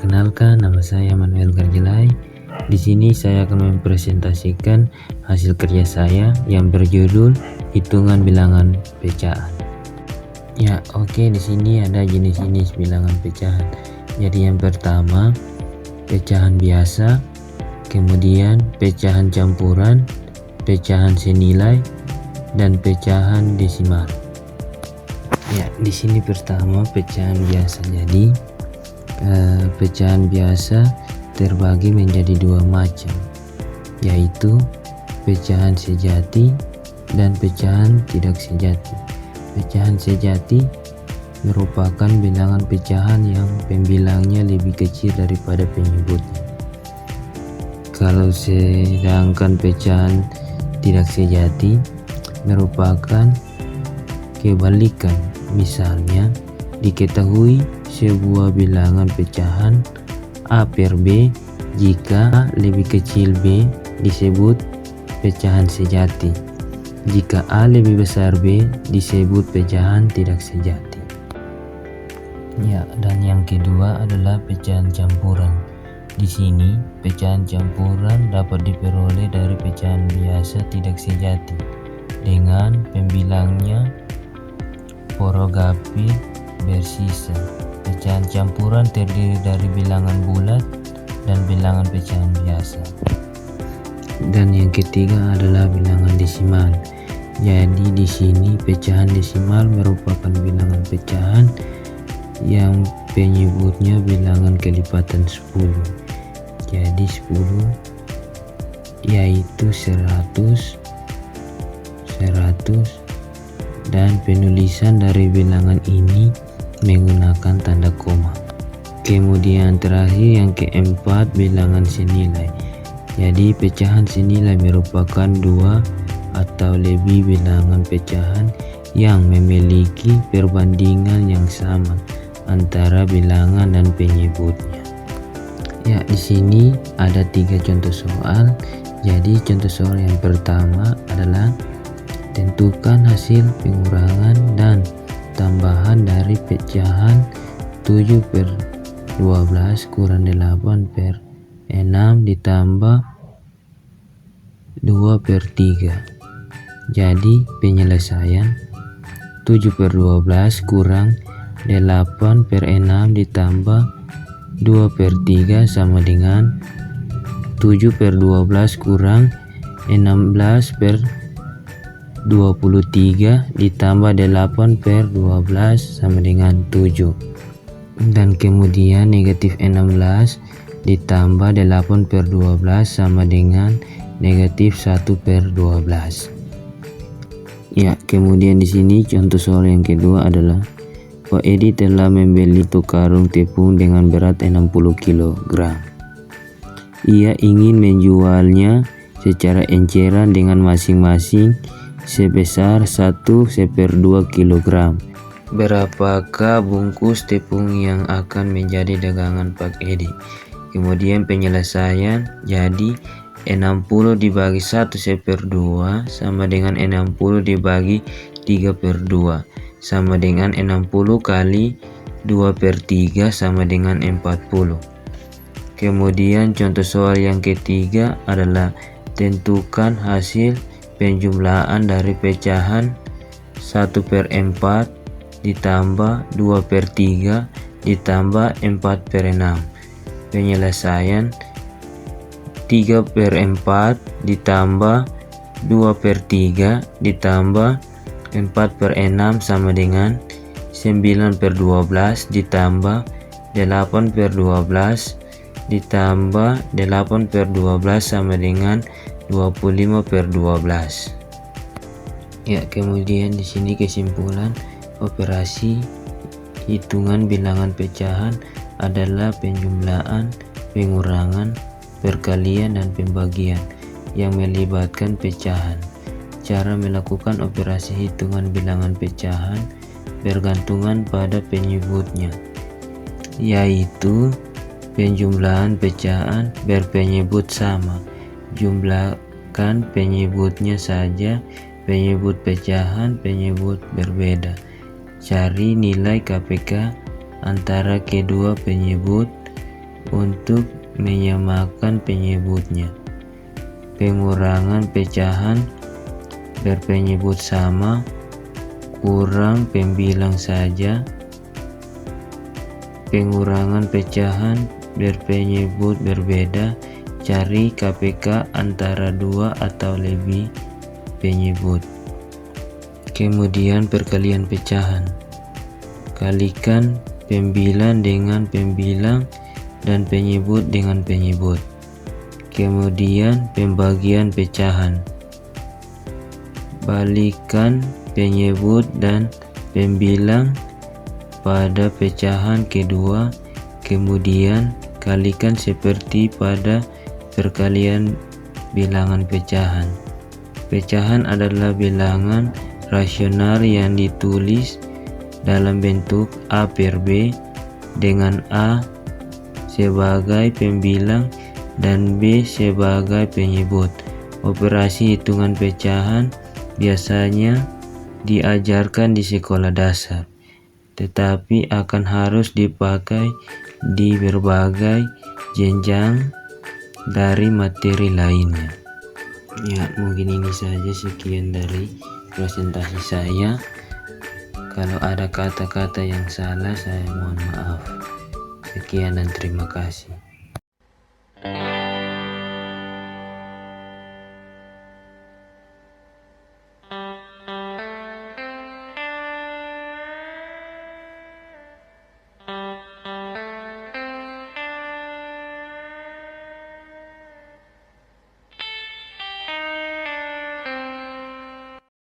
Perkenalkan, nama saya Manuel Garjelai. Di sini saya akan mempresentasikan hasil kerja saya yang berjudul hitungan bilangan pecahan. Ya, oke, di sini ada jenis-jenis bilangan pecahan. Jadi yang pertama, pecahan biasa, kemudian pecahan campuran, pecahan senilai, dan pecahan desimal. Ya, di sini pertama pecahan biasa. Jadi pecahan biasa terbagi menjadi dua macam, yaitu pecahan sejati dan pecahan tidak sejati. Pecahan sejati merupakan bilangan pecahan yang pembilangnya lebih kecil daripada penyebutnya. Kalau sedangkan pecahan tidak sejati merupakan kebalikan. Misalnya, diketahui sebuah bilangan pecahan A per B, jika A lebih kecil B disebut pecahan sejati, jika A lebih besar B disebut pecahan tidak sejati. Ya, dan yang kedua adalah pecahan campuran. Di sini pecahan campuran dapat diperoleh dari pecahan biasa tidak sejati dengan pembilangnya Forogapit bersisa. Pecahan campuran terdiri dari bilangan bulat dan bilangan pecahan biasa. Dan yang ketiga adalah bilangan desimal. Jadi di sini pecahan desimal merupakan bilangan pecahan yang penyebutnya bilangan kelipatan 10. Jadi 10 yaitu 100, dan penulisan dari bilangan ini menggunakan tanda koma. Kemudian terakhir yang keempat, bilangan senilai. Jadi pecahan senilai merupakan dua atau lebih bilangan pecahan yang memiliki perbandingan yang sama antara bilangan dan penyebutnya. Ya, di sini ada 3 contoh soal. Jadi contoh soal yang pertama adalah tentukan hasil pengurangan dan tambahan dari pecahan 7 per 12 kurang 8 per 6 ditambah 2 per 3. Jadi penyelesaian 7 per 12 kurang 8 per 6 ditambah 2 per 3 sama dengan 7 per 12 kurang 16 per 23 ditambah 8 per 12 sama dengan 7. Dan kemudian negatif 16 ditambah 8 per 12 sama dengan negatif 1 per 12. Ya, kemudian di sini contoh soal yang kedua adalah Pak Edi telah membeli karung tepung dengan berat 60 kg. Ia ingin menjualnya secara enceran dengan masing-masing sebesar 1/2 kg. Berapakah bungkus tepung yang akan menjadi dagangan Pak Edi? Kemudian penyelesaian, jadi 60 dibagi 1/2 sama dengan 60 dibagi 3/2 sama dengan 60 kali 2/3 sama dengan 40. Kemudian contoh soal yang ketiga adalah tentukan hasil penjumlahan dari pecahan 1/4 ditambah 2/3 ditambah 4/6. Penyelesaian 3/4 ditambah 2/3 ditambah 4/6 sama dengan 9/12 ditambah 8/12 ditambah 8/12 sama dengan 25/12. Ya, kemudian di sini kesimpulan operasi hitungan bilangan pecahan adalah penjumlahan, pengurangan, perkalian, dan pembagian yang melibatkan pecahan. Cara melakukan operasi hitungan bilangan pecahan bergantungan pada penyebutnya, yaitu penjumlahan pecahan berpenyebut sama. Jumlahkan penyebutnya saja, penyebut pecahan penyebut berbeda. Cari nilai KPK antara kedua penyebut untuk menyamakan penyebutnya. Pengurangan pecahan berpenyebut sama, kurang pembilang saja. Pengurangan pecahan berpenyebut berbeda, cari KPK antara 2 atau lebih penyebut. Kemudian perkalian pecahan. Kalikan pembilang dengan pembilang dan penyebut dengan penyebut. Kemudian pembagian pecahan. Balikan penyebut dan pembilang pada pecahan kedua, kemudian kalikan seperti pada perkalian bilangan pecahan. Pecahan adalah bilangan rasional yang ditulis dalam bentuk A per B dengan A sebagai pembilang dan B sebagai penyebut. Operasi hitungan pecahan biasanya diajarkan di sekolah dasar, tetapi akan harus dipakai di berbagai jenjang dari materi lainnya. Ya, mungkin ini saja, sekian dari presentasi saya. Kalau ada kata-kata yang salah, saya mohon maaf. Sekian dan terima kasih.